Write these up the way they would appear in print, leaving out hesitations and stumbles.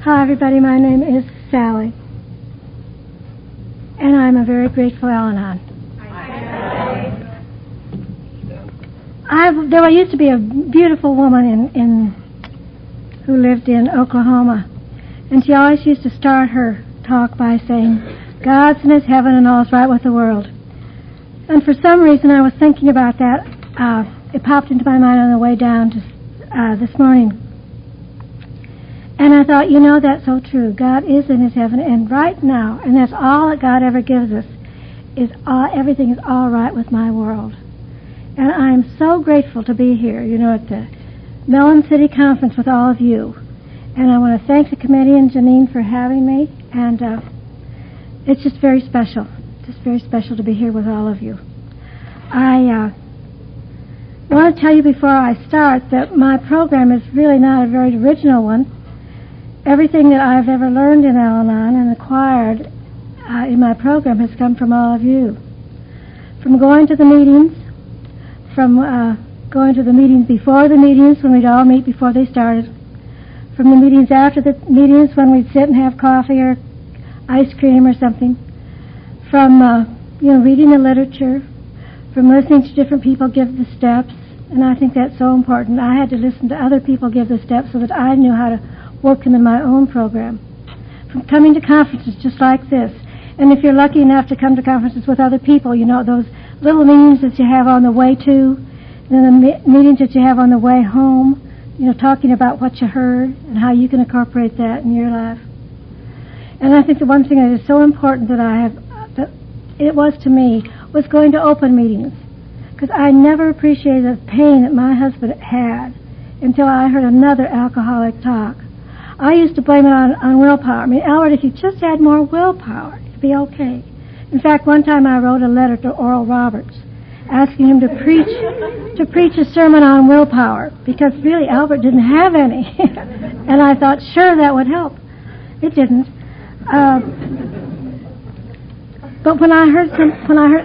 Hi, everybody. My name is Sally, and I'm a very grateful Al-Anon. There used to be a beautiful woman who lived in Oklahoma, and she always used to start her talk by saying, "God's in His heaven and all's right with the world." And for some reason, I was thinking about that. It popped into my mind on the way down to this morning. And I thought, that's so true. God is in His heaven, and right now, and that's all that God ever gives us, everything is all right with my world. And I'm so grateful to be here, at the Melon City Conference with all of you. And I want to thank the committee and Janine for having me, and it's just very special. Just very special to be here with all of you. I want to tell you before I start that my program is really not a very original one. Everything that I've ever learned in Al-Anon and acquired in my program has come from all of you. From going to the meetings, from going to the meetings before the meetings when we'd all meet before they started, from the meetings after the meetings when we'd sit and have coffee or ice cream or something, from reading the literature, from listening to different people give the steps, and I think that's so important. I had to listen to other people give the steps so that I knew how to work them in my own program. From coming to conferences just like this, and if you're lucky enough to come to conferences with other people, those little meetings that you have on the way to, and the meetings that you have on the way home, talking about what you heard and how you can incorporate that in your life. And I think the one thing that is so important that it was to me, was going to open meetings, because I never appreciated the pain that my husband had until I heard another alcoholic talk. I used to blame it on willpower. I mean, Albert, if you just had more willpower, it'd be okay. In fact, one time I wrote a letter to Oral Roberts asking him to preach a sermon on willpower, because really Albert didn't have any. And I thought, sure, that would help. It didn't. But when I heard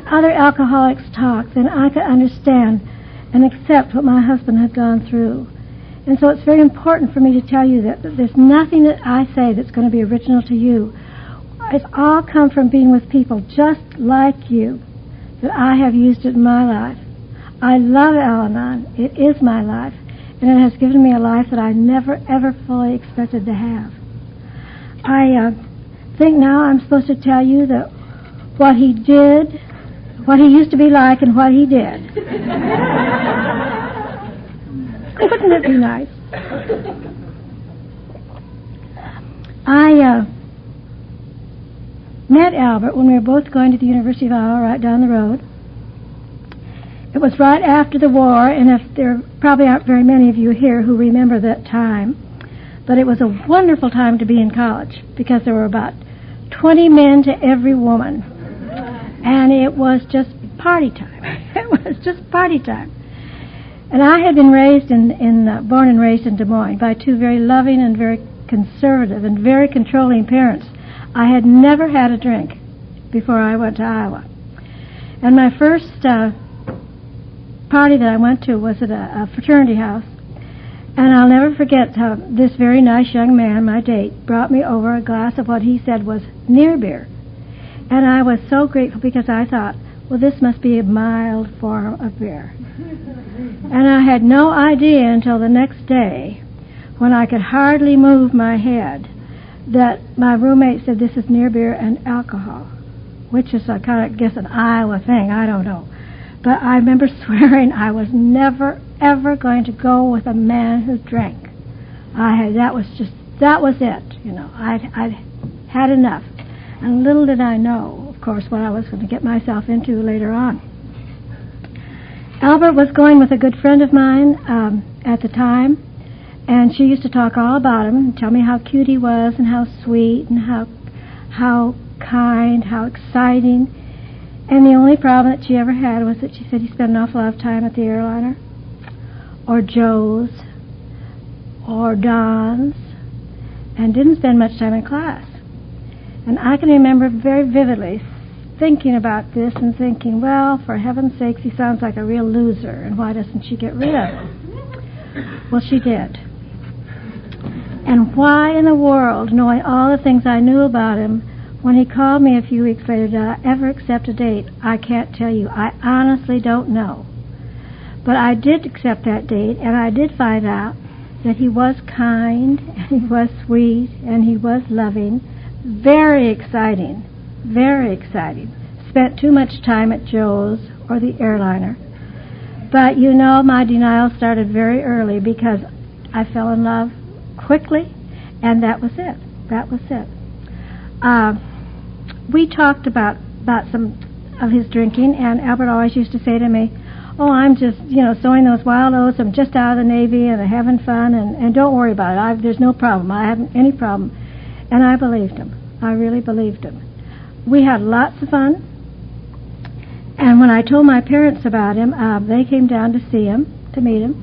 other alcoholics talk, then I could understand and accept what my husband had gone through. And so it's very important for me to tell you that there's nothing that I say that's going to be original to you. It's all come from being with people just like you, that I have used it in my life. I love Al-Anon. It is my life, and it has given me a life that I never, ever fully expected to have. I think now I'm supposed to tell you that what he did, what he used to be like, and what he did. Wouldn't it be nice? I met Albert when we were both going to the University of Iowa right down the road. It was right after the war, and if there probably aren't very many of you here who remember that time, but it was a wonderful time to be in college, because there were about 20 men to every woman, and it was just party time. It was just party time. And I had been born and raised in Des Moines by two very loving and very conservative and very controlling parents. I had never had a drink before I went to Iowa. And my first party that I went to was at a fraternity house. And I'll never forget how this very nice young man, my date, brought me over a glass of what he said was near beer. And I was so grateful, because I thought, well, this must be a mild form of beer. And I had no idea until the next day, when I could hardly move my head, that my roommate said this is near beer and alcohol, which is an Iowa thing, I don't know. But I remember swearing I was never, ever going to go with a man who drank. That was it, I'd had enough. And little did I know, of course, what I was going to get myself into later on. Albert was going with a good friend of mine at the time, and she used to talk all about him and tell me how cute he was and how sweet and how kind, how exciting. And the only problem that she ever had was that she said he spent an awful lot of time at the airliner, or Joe's, or Don's, and didn't spend much time in class. And I can remember very vividly thinking about this and thinking, well, for heaven's sakes, he sounds like a real loser, and why doesn't she get rid of him? Well, she did. And why in the world, knowing all the things I knew about him, when he called me a few weeks later, did I ever accept a date? I can't tell you. I honestly don't know. But I did accept that date, and I did find out that he was kind, and he was sweet, and he was loving. Very exciting. Very exciting. Spent too much time at Joe's or the airliner. But you know, my denial started very early because I fell in love quickly, and that was it. That was it. We talked about some of his drinking, and Albert always used to say to me, "Oh, I'm just, sowing those wild oats. I'm just out of the Navy and having fun, and don't worry about it. There's no problem. I haven't any problem." And I believed him. I really believed him. We had lots of fun. And when I told my parents about him, they came down to see him, to meet him.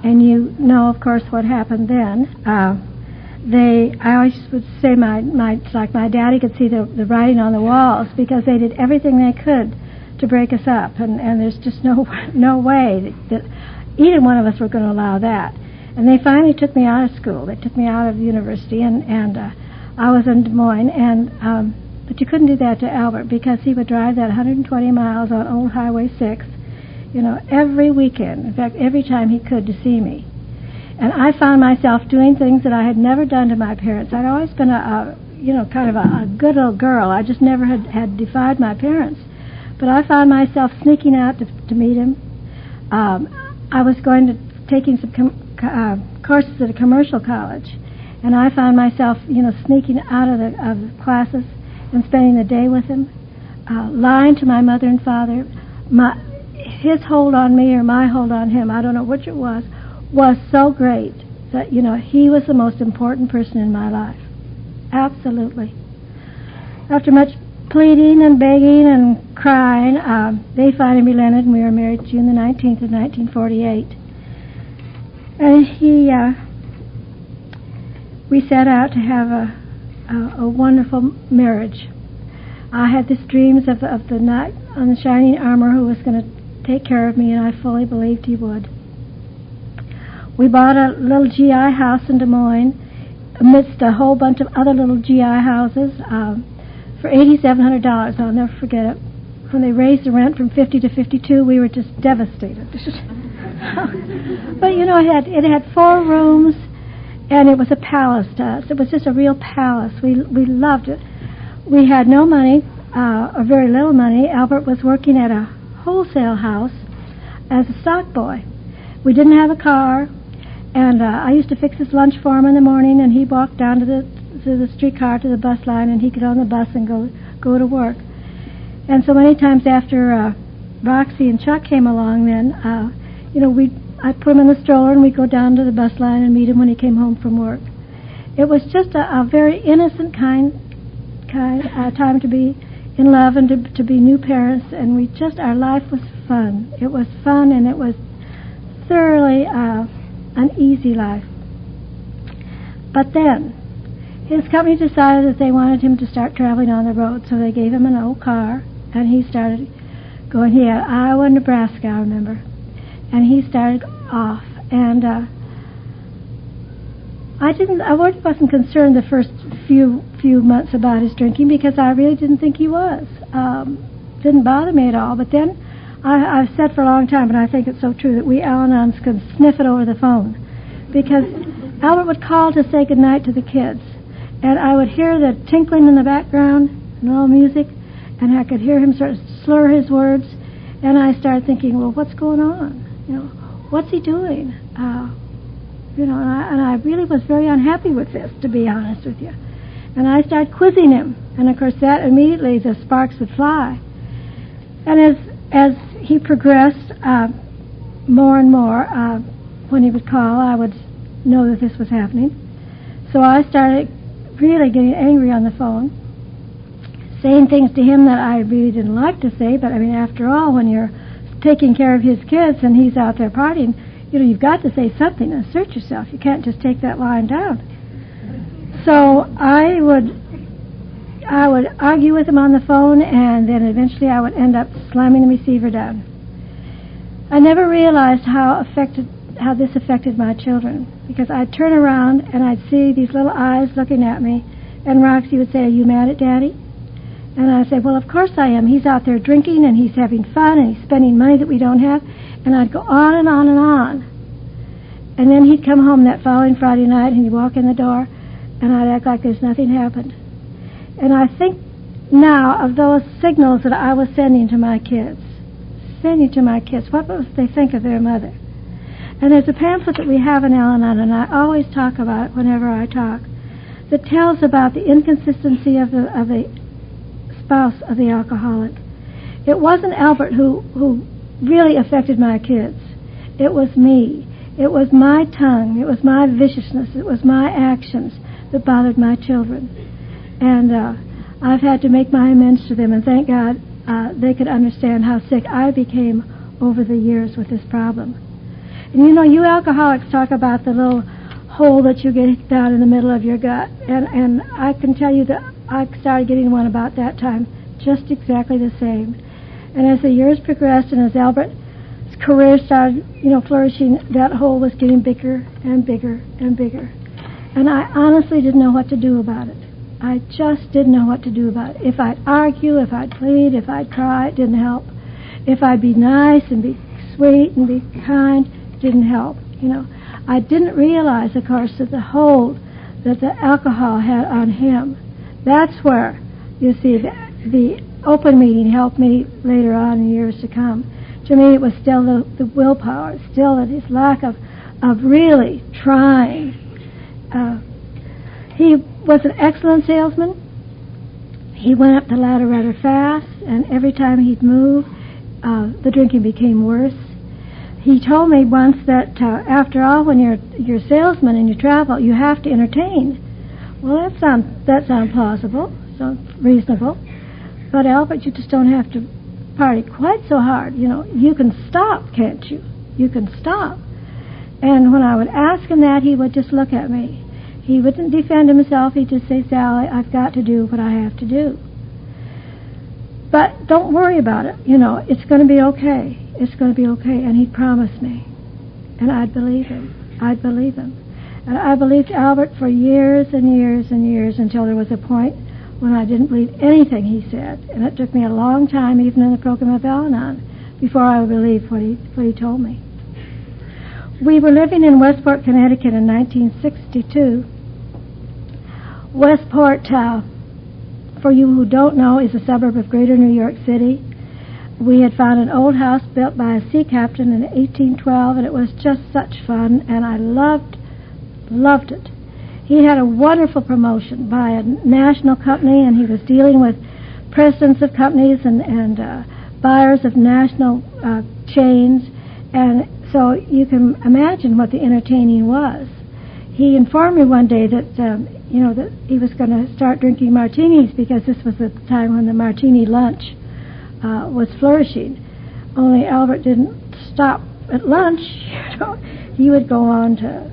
And you know, of course, what happened then. I always would say my daddy could see the writing on the walls because they did everything they could to break us up. And there's just no way that either one of us were going to allow that. And they finally took me out of school. They took me out of university, and I was in Des Moines, but you couldn't do that to Albert because he would drive that 120 miles on Old Highway 6, every weekend. In fact, every time he could to see me. And I found myself doing things that I had never done to my parents. I'd always been kind of a good little girl. I just never had defied my parents. But I found myself sneaking out to meet him. I was taking some courses at a commercial college, and I found myself, sneaking out of the classes and spending the day with him, lying to my mother and father. His hold on me or my hold on him, I don't know which it was so great that, he was the most important person in my life. Absolutely. After much pleading and begging and crying, they finally relented, and we were married June the 19th of 1948. And we set out to have a wonderful marriage. I had these dreams of the knight on the shining armor who was going to take care of me, and I fully believed he would. We bought a little GI house in Des Moines amidst a whole bunch of other little GI houses for $8,700. I'll never forget it. When they raised the rent from 50 to 52, we were just devastated. But it had 4 rooms, and it was a palace to us. It was just a real palace. We loved it. We had no money, or very little money. Albert was working at a wholesale house as a stock boy. We didn't have a car, and I used to fix his lunch for him in the morning, and he'd walk down to the streetcar to the bus line, and he'd get on the bus and go to work. And so many times after Roxy and Chuck came along, then I'd put him in the stroller, and we'd go down to the bus line and meet him when he came home from work. It was just a very innocent kind time to be in love and to be new parents, and our life was fun. It was fun, and it was thoroughly an easy life. But then his company decided that they wanted him to start traveling on the road, so they gave him an old car, and he started going. He had Iowa and Nebraska, I remember, and he started off. And I wasn't concerned the first few months about his drinking because I really didn't think he was. Didn't bother me at all. But then I've said for a long time, and I think it's so true, that we Al-Anons could sniff it over the phone, because Albert would call to say goodnight to the kids, and I would hear the tinkling in the background and all music, and I could hear him sort of slur his words, and I started thinking, well, what's going on? What's he doing? And I really was very unhappy with this, to be honest with you. And I started quizzing him, and of course that immediately the sparks would fly. And as he progressed more and more, when he would call, I would know that this was happening. So I started really getting angry on the phone, saying things to him that I really didn't like to say, but I mean, after all, when you're taking care of his kids and he's out there partying, you've got to say something and assert yourself. You can't just take that line down. So I would argue with him on the phone, and then eventually I would end up slamming the receiver down. I never realized how affected how this affected my children, because I'd turn around and I'd see these little eyes looking at me, and Roxy would say, "Are you mad at Daddy?" And I'd say, "Well, of course I am. He's out there drinking, and he's having fun, and he's spending money that we don't have." And I'd go on and on and on. And then he'd come home that following Friday night, and he'd walk in the door, and I'd act like there's nothing happened. And I think now of those signals that I was sending to my kids. What must they think of their mother? And there's a pamphlet that we have in Al-Anon, and I always talk about it whenever I talk, that tells about the inconsistency of the spouse of the alcoholic. It wasn't Albert who really affected my kids. It was me. It was my tongue. It was my viciousness. It was my actions that bothered my children. And I've had to make my amends to them, and thank God they could understand how sick I became over the years with this problem. And you know, you alcoholics talk about the little hole that you get down in the middle of your gut, and I can tell you that I started getting one about that time, just exactly the same. And as the years progressed, and as Albert's career started, flourishing, that hole was getting bigger and bigger and bigger. And I honestly didn't know what to do about it. I just didn't know what to do about it. If I'd argue, if I'd plead, if I'd cry, it didn't help. If I'd be nice and be sweet and be kind, it didn't help. I didn't realize, of course, that the hold that the alcohol had on him. That's where, you see, the open meeting helped me later on in years to come. To me, it was still the willpower, still his lack of really trying. He was an excellent salesman. He went up the ladder rather fast, and every time he'd move, the drinking became worse. He told me once that after all, when you're a salesman and you travel, you have to entertain. Well, that sounds plausible, sounds reasonable. But Albert, you just don't have to party quite so hard. You can stop, can't you? You can stop. And when I would ask him that, he would just look at me. He wouldn't defend himself. He'd just say, "Sally, I've got to do what I have to do. But don't worry about it. It's going to be okay. It's going to be okay." And he'd promise me. And I'd believe him. And I believed Albert for years and years and years, until there was a point when I didn't believe anything he said. And it took me a long time, even in the program of Al-Anon, before I would believe what he told me. We were living in Westport, Connecticut in 1962. Westport, for you who don't know, is a suburb of greater New York City. We had found an old house built by a sea captain in 1812, and it was just such fun, and I loved it. He had a wonderful promotion by a national company, and he was dealing with presidents of companies and buyers of national chains, and so you can imagine what the entertaining was. He informed me one day that that he was going to start drinking martinis, because this was the time when the martini lunch was flourishing. Only Albert didn't stop at lunch. He would go on to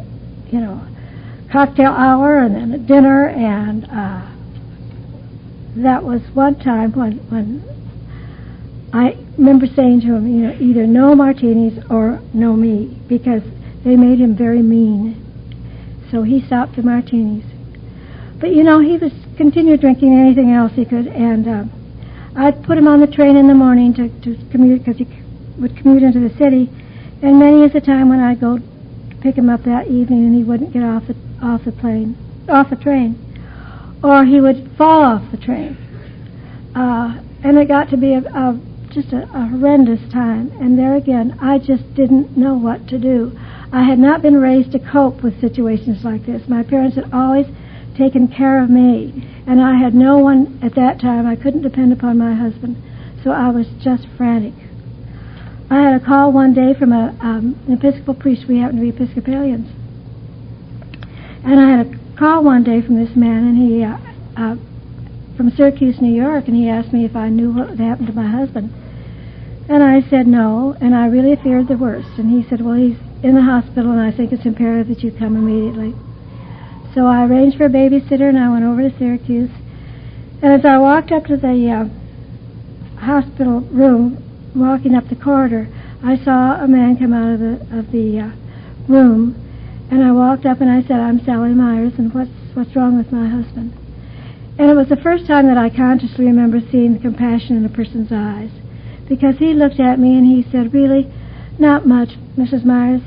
cocktail hour and then a dinner, and that was one time when I remember saying to him, either no martinis or no me, because they made him very mean. So he stopped the martinis. But he was continued drinking anything else he could, and I'd put him on the train in the morning to commute, because he would commute into the city, and many is the time when I'd go to pick him up that evening and he wouldn't get off the train, or he would fall off the train, and it got to be just a horrendous time. And there again, I just didn't know what to do. I had not been raised to cope with situations like this. My parents had always taken care of me, and I had no one at that time. I couldn't depend upon my husband, so I was just frantic. I had a call one day from an Episcopal priest. We happened to be Episcopalians. And I had a call one day from this man, and he from Syracuse, New York, and he asked me if I knew what had happened to my husband. And I said no, and I really feared the worst. And he said, "Well, he's in the hospital, and I think it's imperative that you come immediately." So I arranged for a babysitter, and I went over to Syracuse. And as I walked up to the hospital room, walking up the corridor, I saw a man come out of the room, and I walked up and I said, "I'm Sally Myers, and what's wrong with my husband?" And it was the first time that I consciously remember seeing the compassion in a person's eyes, because he looked at me and he said, "Really, not much, Mrs. Myers.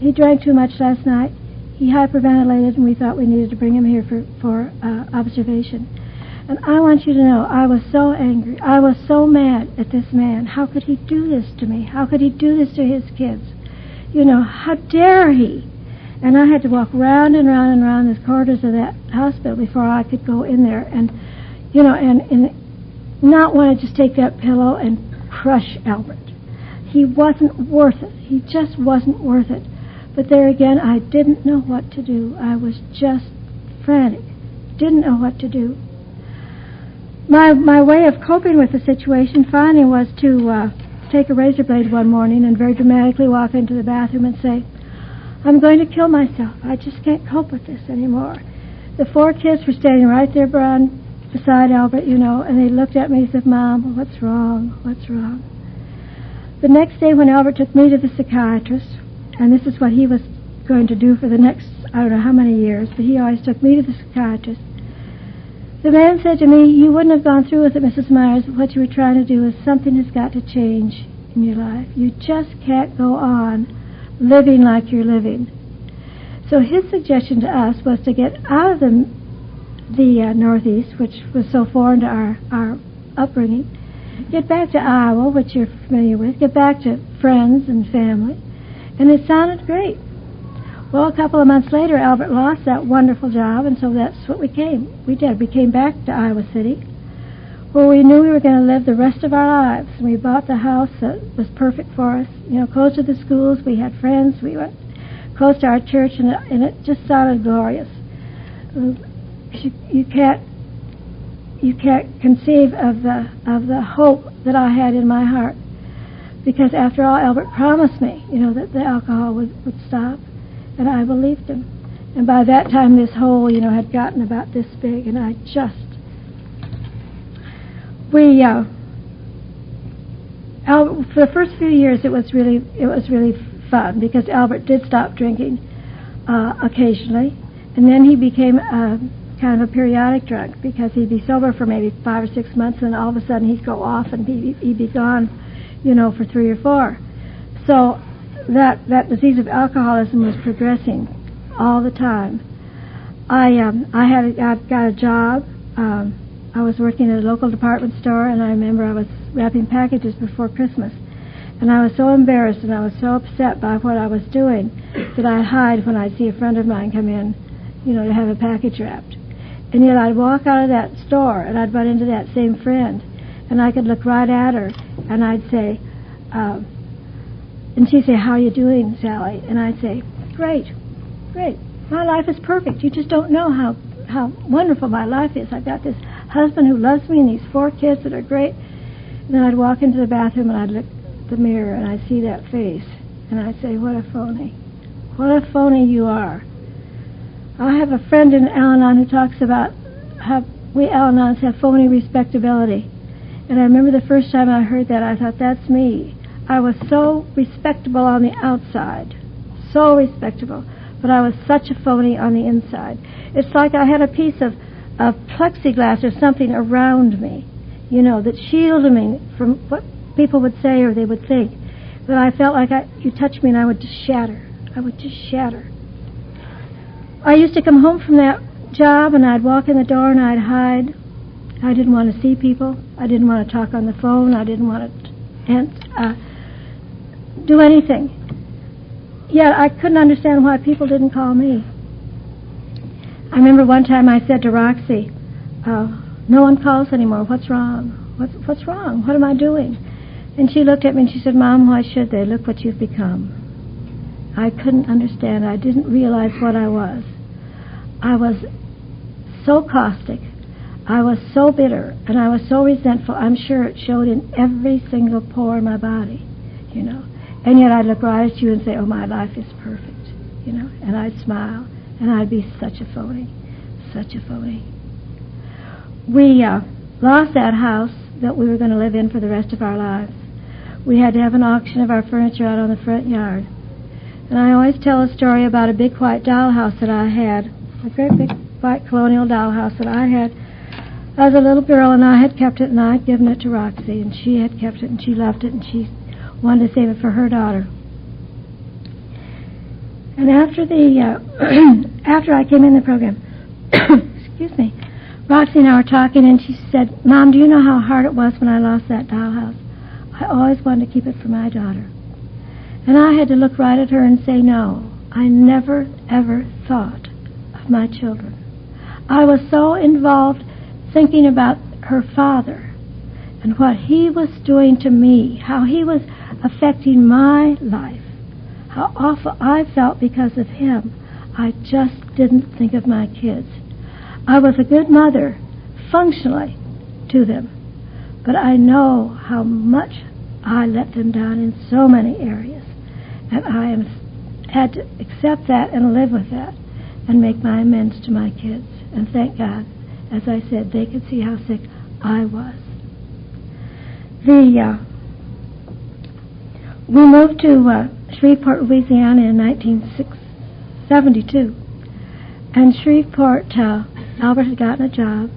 He drank too much last night. He hyperventilated, and we thought we needed to bring him here for observation." And I want you to know, I was so angry. I was so mad at this man. How could he do this to me? How could he do this to his kids? You know, how dare he? And I had to walk round and round and round the corridors of that hospital before I could go in there and, you know, and not want to just take that pillow and crush Albert. He wasn't worth it. He just wasn't worth it. But there again, I didn't know what to do. I was just frantic. Didn't know what to do. My way of coping with the situation finally was to take a razor blade one morning and very dramatically walk into the bathroom and say, "I'm going to kill myself. I just can't cope with this anymore." The 4 kids were standing right there beside Albert, you know, and they looked at me and said, "Mom, what's wrong? What's wrong?" The next day when Albert took me to the psychiatrist, and this is what he was going to do for the next, I don't know how many years, but he always took me to the psychiatrist. The man said to me, "You wouldn't have gone through with it, Mrs. Myers. What you were trying to do is something has got to change in your life. You just can't go on living like you're living." So his suggestion to us was to get out of the Northeast, which was so foreign to our upbringing, get back to Iowa, which you're familiar with, get back to friends and family. And it sounded great. Well, a couple of months later, Albert lost that wonderful job, and so that's what we did. We came back to Iowa City, where we knew we were going to live the rest of our lives. And we bought the house that was perfect for us, you know, close to the schools. We had friends. We went close to our church, and it just sounded glorious. You can't conceive of the hope that I had in my heart, because after all, Albert promised me, you know, that the alcohol would stop. And I believed him. And by that time, this hole, you know, had gotten about this big, and I just... Albert, for the first few years, it was really fun, because Albert did stop drinking occasionally, and then he became kind of a periodic drunk, because he'd be sober for maybe 5 or 6 months, and all of a sudden he'd go off and he'd be gone, you know, for 3 or 4. So that disease of alcoholism was progressing all the time. I got a job. I was working at a local department store, and I remember I was wrapping packages before Christmas, and I was so embarrassed and I was so upset by what I was doing that I'd hide when I'd see a friend of mine come in, you know, to have a package wrapped. And yet I'd walk out of that store and I'd run into that same friend, and I could look right at her and I'd say, and she'd say, "How are you doing, Sally?" And I'd say, Great. My life is perfect. You just don't know how wonderful my life is. I've got this husband who loves me and these 4 kids that are great." And then I'd walk into the bathroom and I'd look at the mirror and I'd see that face. And I'd say, "What a phony. What a phony you are." I have a friend in Al-Anon who talks about how we Al-Anons have phony respectability. And I remember the first time I heard that, I thought, that's me. I was so respectable on the outside, so respectable, but I was such a phony on the inside. It's like I had a piece of plexiglass or something around me, you know, that shielded me from what people would say or they would think. That I felt like you touched me and I would just shatter. I would just shatter. I used to come home from that job and I'd walk in the door and I'd hide. I didn't want to see people. I didn't want to talk on the phone. I didn't want to do anything. Yet I couldn't understand why people didn't call me. I remember one time I said to Roxy, "No one calls anymore. What's wrong? What's wrong? What am I doing?" And she looked at me and she said, "Mom, why should they? Look what you've become." I couldn't understand. I didn't realize what I was. I was so caustic. I was so bitter, and I was so resentful. I'm sure it showed in every single pore in my body, you know. And yet I'd look right at you and say, "Oh, my life is perfect," you know. And I'd smile, and I'd be such a phony, such a phony. We lost that house that we were going to live in for the rest of our lives. We had to have an auction of our furniture out on the front yard. And I always tell a story about a big white dollhouse that I had, a great big white colonial dollhouse that I had as a little girl, and I had kept it, and I had given it to Roxy, and she had kept it, and she loved it, and she wanted to save it for her daughter. And after after I came in the program, excuse me, Roxy and I were talking, and she said, "Mom, do you know how hard it was when I lost that dollhouse? I always wanted to keep it for my daughter." And I had to look right at her and say, no, I never, ever thought of my children. I was so involved thinking about her father and what he was doing to me, how he was affecting my life, how awful I felt because of him. I just didn't think of my kids. I was a good mother, functionally, to them, but I know how much I let them down in so many areas, and I had to accept that and live with that and make my amends to my kids. And thank God, as I said, they could see how sick I was. We moved to Shreveport, Louisiana in 1972, and Shreveport, Albert had gotten a job.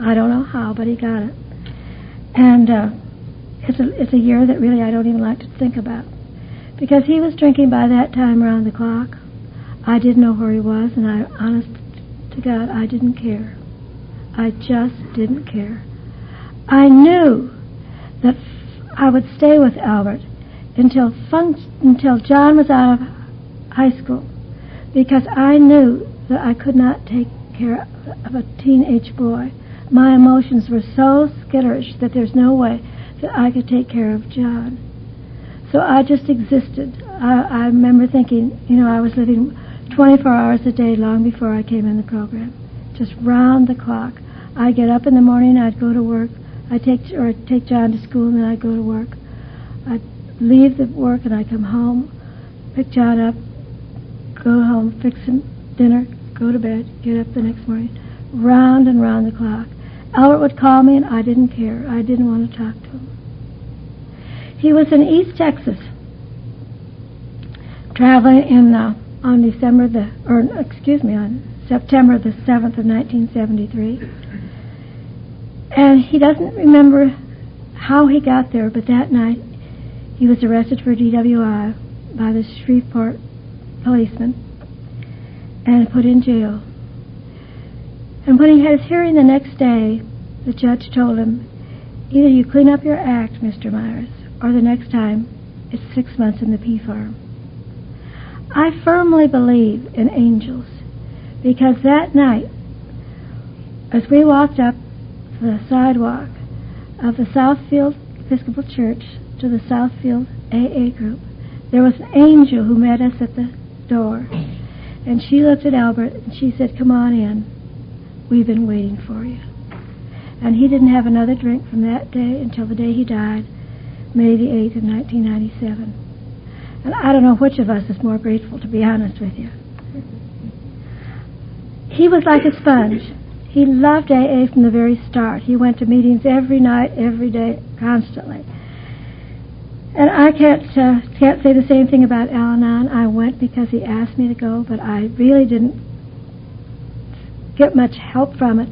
I don't know how, but he got it. And it's a year that really I don't even like to think about, because he was drinking by that time around the clock. I didn't know where he was, and honest to God, I didn't care. I just didn't care. I knew that I would stay with Albert until John was out of high school, because I knew that I could not take care of a teenage boy. My emotions were so skitterish that there's no way that I could take care of John. So I just existed. I remember thinking, I was living 24 hours a day long before I came in the program, just round the clock. I'd get up in the morning, I'd go to work, I'd take John to school, and then I'd go to work. I'd leave the work, and I'd come home, pick John up, go home, fix him dinner, go to bed, get up the next morning, round and round the clock. Albert would call me, and I didn't care. I didn't want to talk to him. He was in East Texas, traveling on September the 7th of 1973. And he doesn't remember how he got there, but that night he was arrested for DWI by the Shreveport policeman and put in jail. And when he had his hearing the next day, the judge told him, either you clean up your act, Mr. Myers, or the next time it's 6 months in the pea farm. I firmly believe in angels, because that night, as we walked up the sidewalk of the Southfield Episcopal Church to the Southfield AA group, there was an angel who met us at the door. And she looked at Albert and she said, "Come on in. We've been waiting for you." And he didn't have another drink from that day until the day he died, May the 8th of 1997. And I don't know which of us is more grateful, to be honest with you. He was like a sponge. He loved AA from the very start. He went to meetings every night, every day, constantly. And I can't say the same thing about Al-Anon. I went because he asked me to go, but I really didn't get much help from it.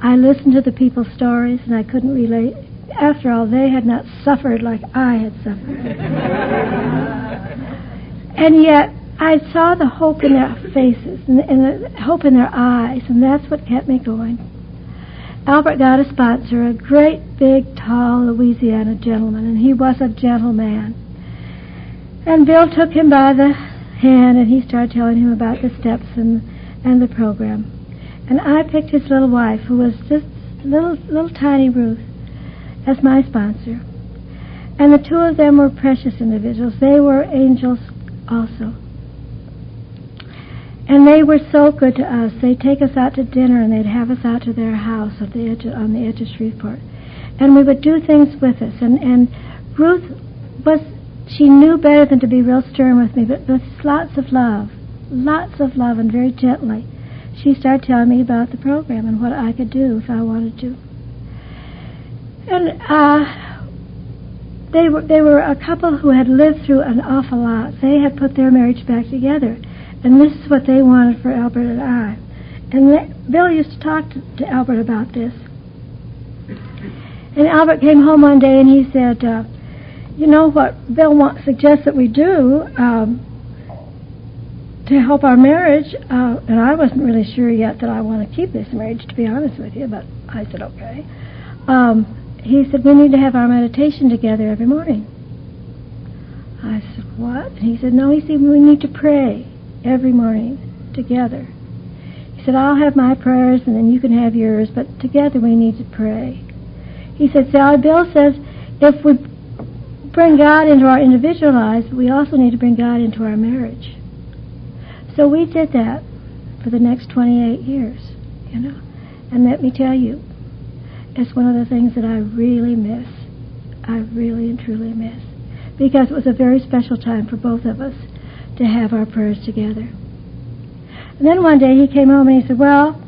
I listened to the people's stories, and I couldn't relate. After all, they had not suffered like I had suffered. And yet, I saw the hope in their faces and the hope in their eyes, and that's what kept me going. Albert got a sponsor, a great, big, tall Louisiana gentleman, and he was a gentleman. And Bill took him by the hand, and he started telling him about the steps and the program. And I picked his little wife, who was just little tiny Ruth, as my sponsor. And the two of them were precious individuals. They were angels also. And they were so good to us. They'd take us out to dinner, and they'd have us out to their house on the edge of Shreveport. And we would do things with us. And Ruth she knew better than to be real stern with me, but with lots of love, and very gently. She started telling me about the program and what I could do if I wanted to. And they were a couple who had lived through an awful lot. They had put their marriage back together, and this is what they wanted for Albert and I. And Bill used to talk to Albert about this. And Albert came home one day and he said, you know what Bill suggests that we do to help our marriage, and I wasn't really sure yet that I want to keep this marriage, to be honest with you, but I said, okay. He said, we need to have our meditation together every morning. I said, what? And he said, no, we need to pray every morning together. He said, I'll have my prayers and then you can have yours, but together we need to pray. He said, see, Bill says, if we bring God into our individual lives, we also need to bring God into our marriage. So we did that for the next 28 years, you know. And let me tell you, it's one of the things that I really miss. I really and truly miss. Because it was a very special time for both of us to have our prayers together. And then one day he came home and he said, well,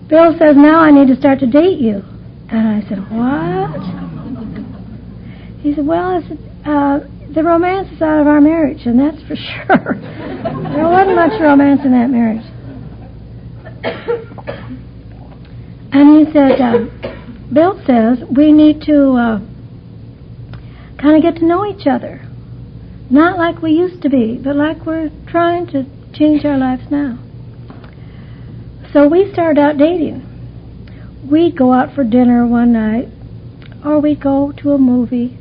Bill says now I need to start to date you. And I said, what? He said, well, the romance is out of our marriage, and that's for sure. There wasn't much romance in that marriage. And he said, Bill says we need to kind of get to know each other. Not like we used to be, but like we're trying to change our lives now. So we started out dating. We'd go out for dinner one night, or we'd go to a movie,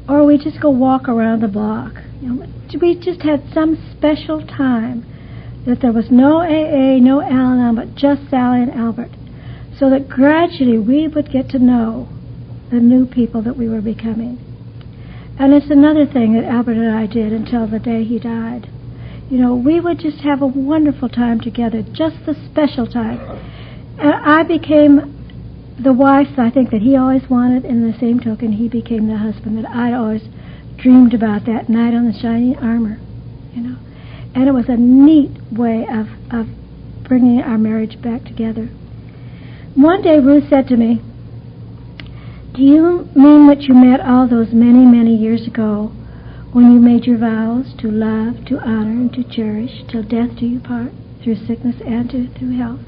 or we'd just go walk around the block. You know, we just had some special time that there was no AA, no Al-Anon, but just Sally and Albert, so that gradually we would get to know the new people that we were becoming. And it's another thing that Albert and I did until the day he died. You know, we would just have a wonderful time together, just the special time. And I became the wife, I think, that he always wanted, and in the same token, he became the husband that I'd always dreamed about, that night on the shining armor, you know. And it was a neat way of bringing our marriage back together. One day Ruth said to me, do you mean what you meant all those many, many years ago when you made your vows to love, to honor, and to cherish till death do you part, through sickness and through health?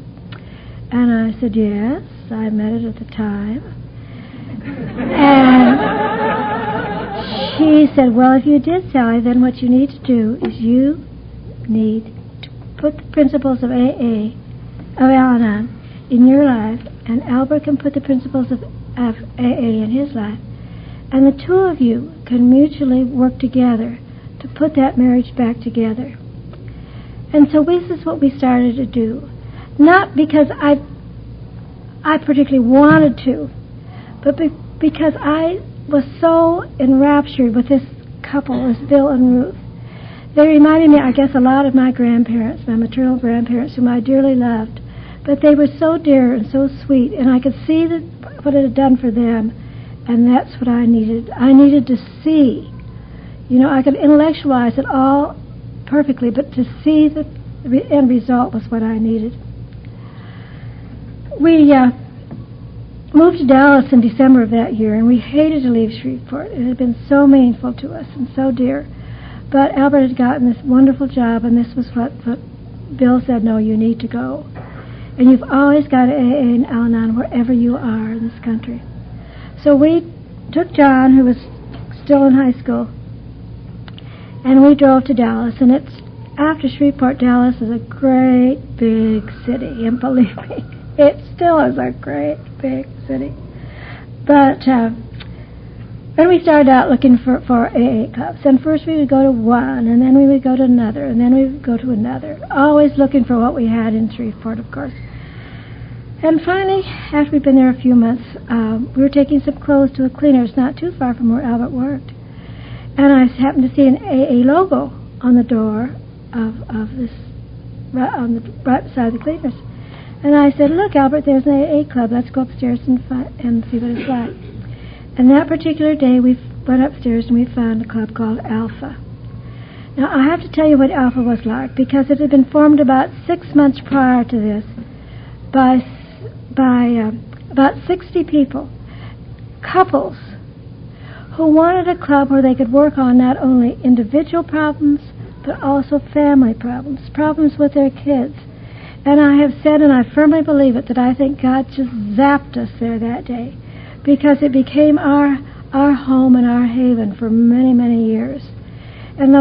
And I said, yes, I meant it at the time. And she said, well, if you did, Sally, then what you need to do is you need to put the principles of AA, of Al-Anon, in your life, and Albert can put the principles of AA in his life. And the two of you can mutually work together to put that marriage back together. And so this is what we started to do. Not because I particularly wanted to, but because I was so enraptured with this couple, as Bill and Ruth. They reminded me, I guess, a lot of my grandparents, my maternal grandparents, whom I dearly loved. But they were so dear and so sweet, and I could see what it had done for them, and that's what I needed. I needed to see. You know, I could intellectualize it all perfectly, but to see the end result was what I needed. We moved to Dallas in December of that year, and we hated to leave Shreveport. It had been so meaningful to us and so dear. But Albert had gotten this wonderful job, and this was what Bill said, no, you need to go. And you've always got AA and Al-Anon wherever you are in this country. So we took John, who was still in high school, and we drove to Dallas. And it's after Shreveport, Dallas is a great big city, and believe me, it still is a great big city. But then we started out looking for AA clubs. And first we would go to one, and then we would go to another, and then we would go to another, always looking for what we had in Shreveport, of course. And finally, after we'd been there a few months, we were taking some clothes to a cleaner's not too far from where Albert worked. And I happened to see an AA logo on the door of this, on the right beside the cleaner's. And I said, look, Albert, there's an AA club. Let's go upstairs and see what it's like. And that particular day, we went upstairs and we found a club called Alpha. Now, I have to tell you what Alpha was like, because it had been formed about 6 months prior to this by about 60 people, couples, who wanted a club where they could work on not only individual problems, but also family problems, problems with their kids. And I have said, and I firmly believe it, that I think God just zapped us there that day, because it became our home and our haven for many, many years. And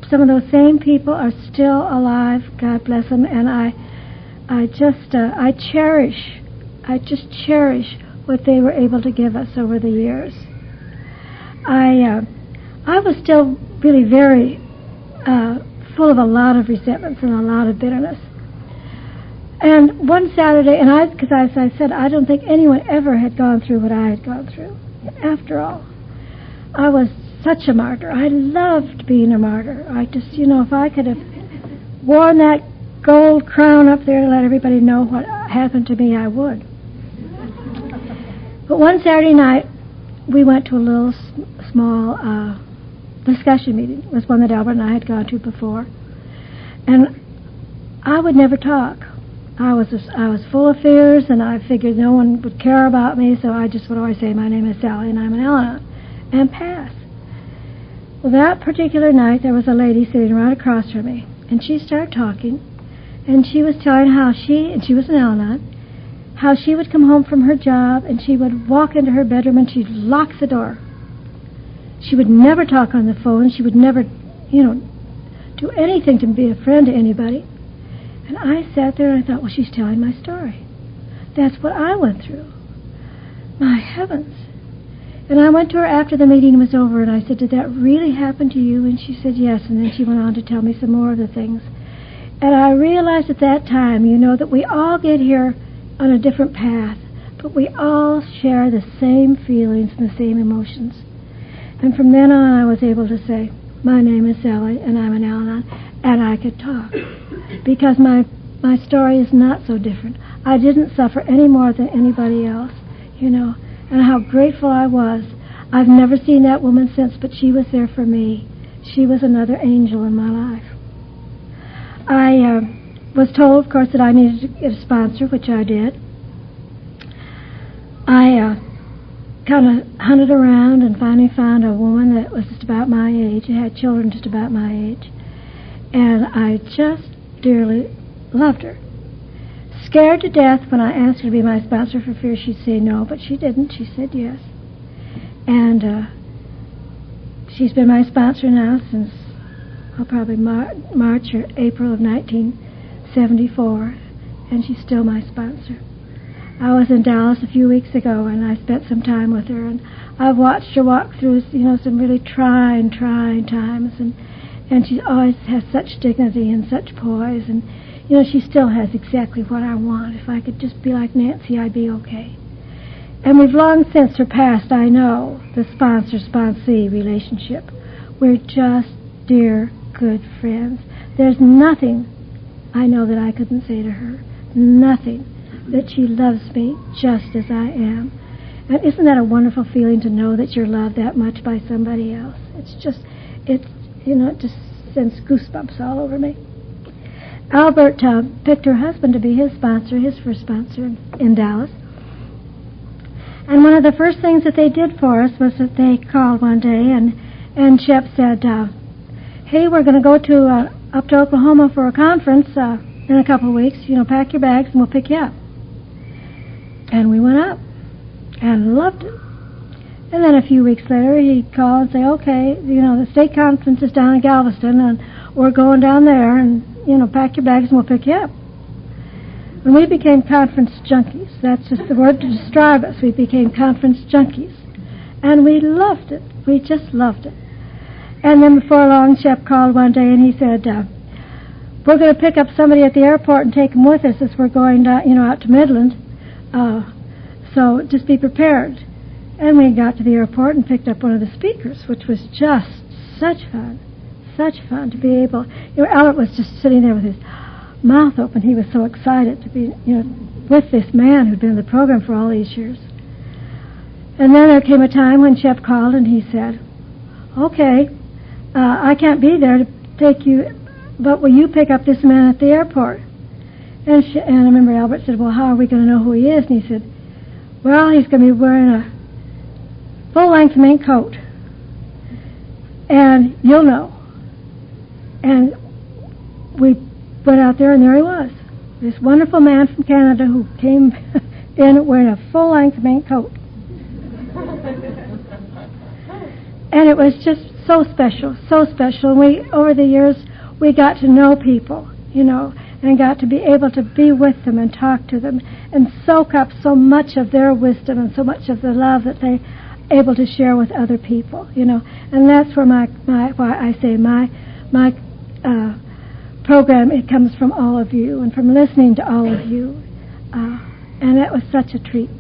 some of those same people are still alive, God bless them, and I just cherish what they were able to give us over the years. I was still really very full of a lot of resentments and a lot of bitterness. And one Saturday, because as I said, I don't think anyone ever had gone through what I had gone through. After all, I was such a martyr. I loved being a martyr. I just, if I could have worn that gold crown up there to let everybody know what happened to me, I would. But one Saturday night, we went to a little small discussion meeting. It was one that Albert and I had gone to before. And I would never talk. I was full of fears, and I figured no one would care about me, so I just would always say, my name is Sally, and I'm an Melon, and pass. Well, that particular night, there was a lady sitting right across from me, and she started talking, and she was telling how she was an Al-Anon, how she would come home from her job, and she would walk into her bedroom, and she'd lock the door. She would never talk on the phone. She would never, do anything to be a friend to anybody. And I sat there and I thought, well, she's telling my story. That's what I went through. My heavens. And I went to her after the meeting was over and I said, did that really happen to you? And she said, yes. And then she went on to tell me some more of the things. And I realized at that time, that we all get here on a different path, but we all share the same feelings and the same emotions. And from then on, I was able to say, my name is Sally, and I'm an Al-Anon, and I could talk. Because my story is not so different. I didn't suffer any more than anybody else, and how grateful I was. I've never seen that woman since, but she was there for me. She was another angel in my life. I was told, of course, that I needed to get a sponsor, which I did. I kind of hunted around and finally found a woman that was just about my age, and had children just about my age. And I just dearly loved her. Scared to death when I asked her to be my sponsor for fear she'd say no, but she didn't. She said yes. And she's been my sponsor now since probably March or April of 1974, and she's still my sponsor. I was in Dallas a few weeks ago, and I spent some time with her, and I've watched her walk through, some really trying times, and she always has such dignity and such poise, and, she still has exactly what I want. If I could just be like Nancy, I'd be okay. And we've long since surpassed, I know, the sponsor-sponsee relationship. We're just dear, good friends. There's nothing I know that I couldn't say to her. Nothing. That she loves me just as I am. And isn't that a wonderful feeling to know that you're loved that much by somebody else? It just sends goosebumps all over me. Albert picked her husband to be his sponsor, his first sponsor in Dallas. And one of the first things that they did for us was that they called one day and Shep said, hey, we're going to go up to Oklahoma for a conference in a couple of weeks. Pack your bags and we'll pick you up. And we went up and loved it. And then a few weeks later, he called and said, okay, the state conference is down in Galveston, and we're going down there, and, pack your bags and we'll pick you up. And we became conference junkies. That's just the word to describe us. We became conference junkies. And we loved it. We just loved it. And then before long, Shep called one day and he said, we're going to pick up somebody at the airport and take them with us as we're going down, out to Midland. So just be prepared. And we got to the airport and picked up one of the speakers, which was just such fun to be able. Albert was just sitting there with his mouth open. He was so excited to be, with this man who'd been in the program for all these years. And then there came a time when Shep called and he said, okay, I can't be there to take you, but will you pick up this man at the airport? And I remember Albert said, well, how are we going to know who he is? And he said, well, he's going to be wearing full-length mink coat. And you'll know. And we went out there, and there he was. This wonderful man from Canada who came in wearing a full-length mink coat. And it was just so special, so special. And we, over the years, we got to know people, you know, and got to be able to be with them and talk to them and soak up so much of their wisdom and so much of the love that they able to share with other people, you know. And that's where my program, it comes from all of you and from listening to all of you. And that was such a treat.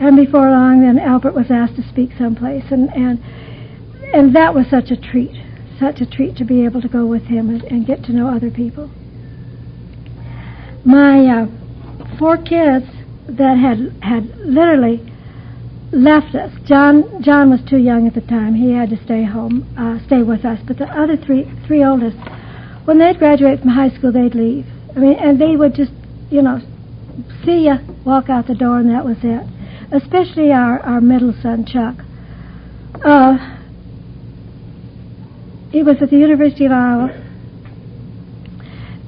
And before long, then Albert was asked to speak someplace, and that was such a treat to be able to go with him and get to know other people. My 4 kids that had literally left us. John was too young at the time. He had to stay home, stay with us. But the other three oldest, when they'd graduate from high school, they'd leave. I mean, and they would just, you know, see ya, walk out the door, and that was it. Especially our middle son, Chuck. He was at the University of Iowa.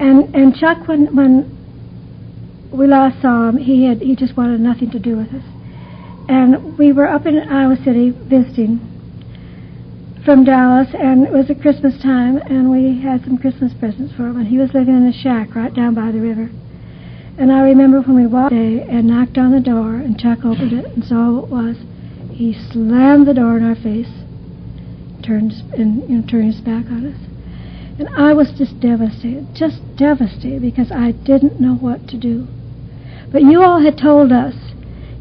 And Chuck, when we last saw him, he just wanted nothing to do with us. And we were up in Iowa City visiting from Dallas, and it was at Christmas time, and we had some Christmas presents for him, and he was living in a shack right down by the river. And I remember when we walked in and knocked on the door, and Chuck opened it and saw what it was. He slammed the door in our face, turned his back on us. And I was just devastated, because I didn't know what to do. But you all had told us,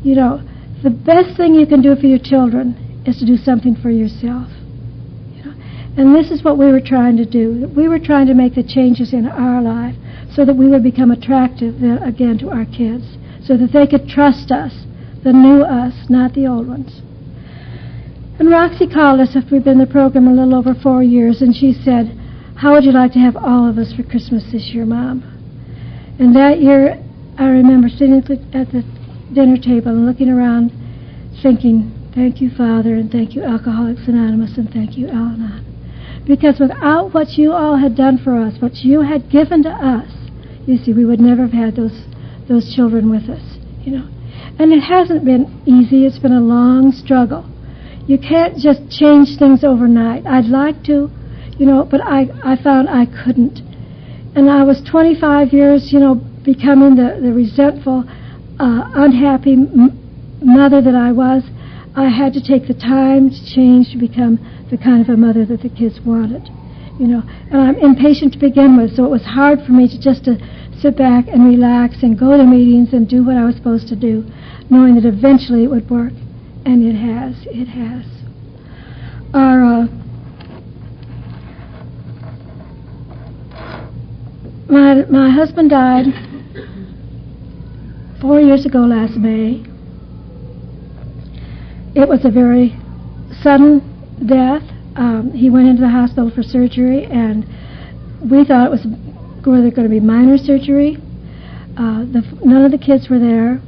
you know, the best thing you can do for your children is to do something for yourself. You know? And this is what we were trying to do. We were trying to make the changes in our life so that we would become attractive then again to our kids, so that they could trust us, the new us, not the old ones. And Roxy called us after we'd been in the program a little over 4 years, and she said, "How would you like to have all of us for Christmas this year, Mom?" And that year, I remember sitting at the dinner table and looking around, thinking, "Thank you, Father, and thank you, Alcoholics Anonymous, and thank you, Al-Anon." Because without what you all had done for us, what you had given to us, you see, we would never have had those children with us, you know. And it hasn't been easy. It's been a long struggle. You can't just change things overnight. I'd like to, you know, but I found I couldn't. And I was 25 years, you know, becoming the resentful, unhappy mother that I was. I had to take the time to change to become the kind of a mother that the kids wanted, you know. And I'm impatient to begin with, so it was hard for me to sit back and relax and go to meetings and do what I was supposed to do, knowing that eventually it would work. And it has. My husband died 4 years ago last May. It was a very sudden death. He went into the hospital for surgery, and we thought it was whether going to be minor surgery. None of the kids were there.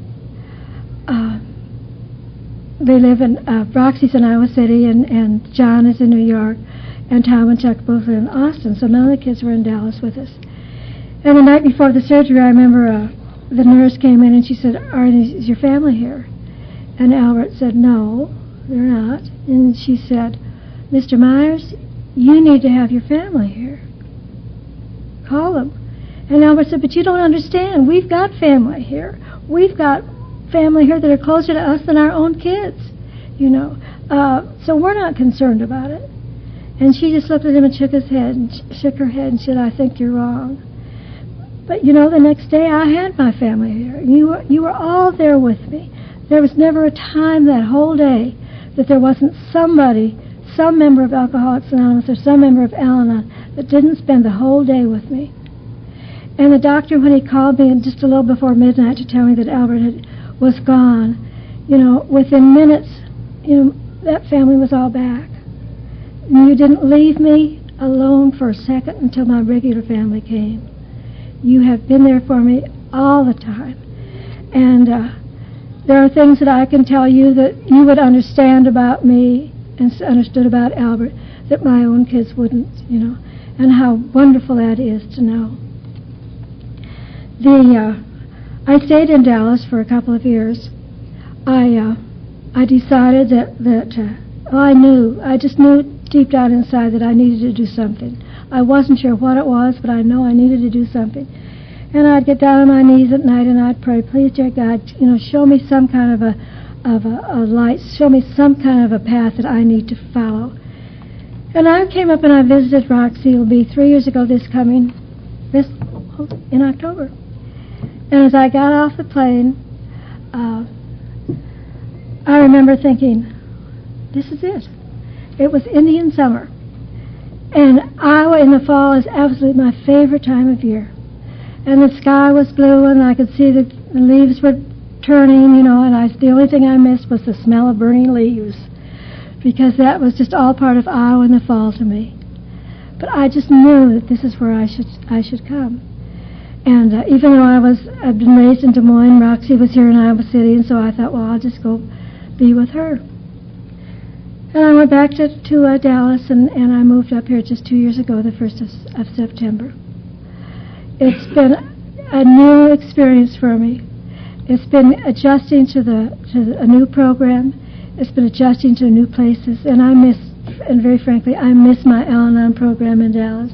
They live in, Roxy's in Iowa City, and John is in New York, and Tom and Chuck both are in Austin, so none of the kids were in Dallas with us. And the night before the surgery, I remember the nurse came in and she said, "Is your family here?" And Albert said, "No, they're not." And she said, "Mr. Myers, you need to have your family here. Call them." And Albert said, "But you don't understand. We've got family here. We've got family here that are closer to us than our own kids, you know. So we're not concerned about it." And she just looked at him and shook her head and said, "I think you're wrong." But, you know, the next day I had my family here. You were all there with me. There was never a time that whole day that there wasn't somebody, some member of Alcoholics Anonymous or some member of Al-Anon that didn't spend the whole day with me. And the doctor, when he called me just a little before midnight to tell me that Albert was gone, you know, within minutes, you know, that family was all back. And you didn't leave me alone for a second until my regular family came. You have been there for me all the time. And There are things that I can tell you that you would understand about me and understood about Albert that my own kids wouldn't, and how wonderful that is to know. I stayed in Dallas for a couple of years. I decided I just knew deep down inside that I needed to do something. I wasn't sure what it was, but I know I needed to do something. And I'd get down on my knees at night and I'd pray, please, dear God, show me some kind of a light, show me some kind of a path that I need to follow. And I came up and I visited Roxy. It'll be 3 years ago in October. And as I got off the plane, I remember thinking, this is it. It was Indian summer. And Iowa in the fall is absolutely my favorite time of year. And the sky was blue, and I could see the leaves were turning, and the only thing I missed was the smell of burning leaves, because that was just all part of Iowa in the fall to me. But I just knew that this is where I should come. And even though I'd been raised in Des Moines, Roxy was here in Iowa City, and so I thought, well, I'll just go be with her. And I went back to Dallas, and I moved up here just 2 years ago, the 1st of September. It's been a new experience for me. It's been adjusting to a new program. It's been adjusting to new places, and very frankly, I miss my Al-Anon program in Dallas.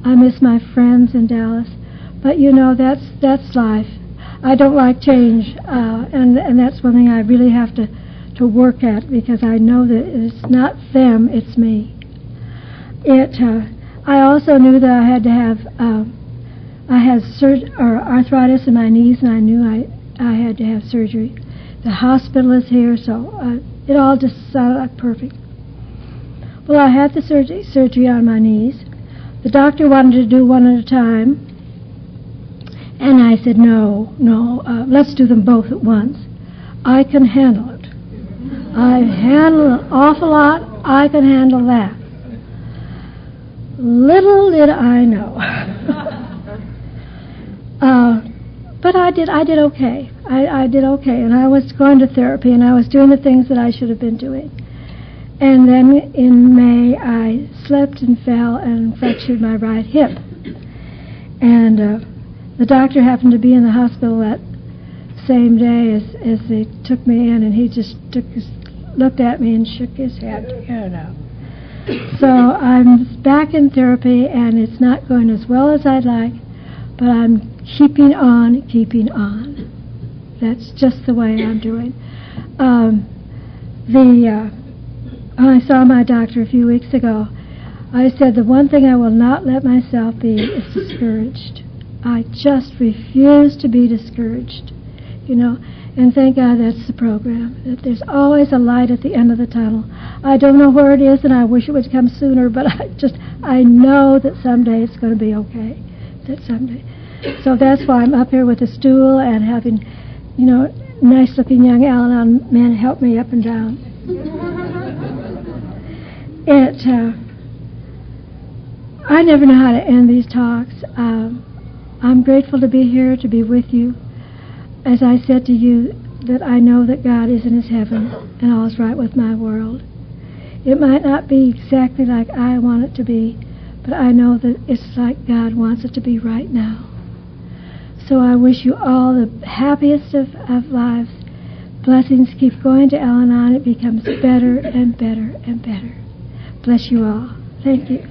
I miss my friends in Dallas. But that's life. I don't like change, and that's one thing I really have to work at, because I know that it's not them, it's me. I also knew that I had to have arthritis in my knees, and I knew I had to have surgery. The hospital is here, so it all just sounded like perfect. Well, I had the surgery on my knees. The doctor wanted to do one at a time, and I said, no, let's do them both at once. I can handle it. I handle an awful lot. I can handle that. Little did I know. But I did okay. I did okay, and I was going to therapy, and I was doing the things that I should have been doing. And then in May, I slipped and fell and fractured my right hip. And the doctor happened to be in the hospital that same day as they took me in, and he just looked at me and shook his head. So I'm back in therapy, and it's not going as well as I'd like, but I'm keeping on. That's just the way I'm doing. When I saw my doctor a few weeks ago, I said the one thing I will not let myself be is discouraged. I just refuse to be discouraged, and thank God that's the program, that there's always a light at the end of the tunnel. I don't know where it is, and I wish it would come sooner, but I know that someday it's going to be okay, that someday. So that's why I'm up here with a stool and having, nice-looking young Al-Anon men help me up and down. I never know how to end these talks. I'm grateful to be here, to be with you. As I said to you, that I know that God is in his heaven and all is right with my world. It might not be exactly like I want it to be, but I know that it's like God wants it to be right now. So I wish you all the happiest of lives. Blessings. Keep going to Al-Anon. It becomes better and better and better. Bless you all. Thank you.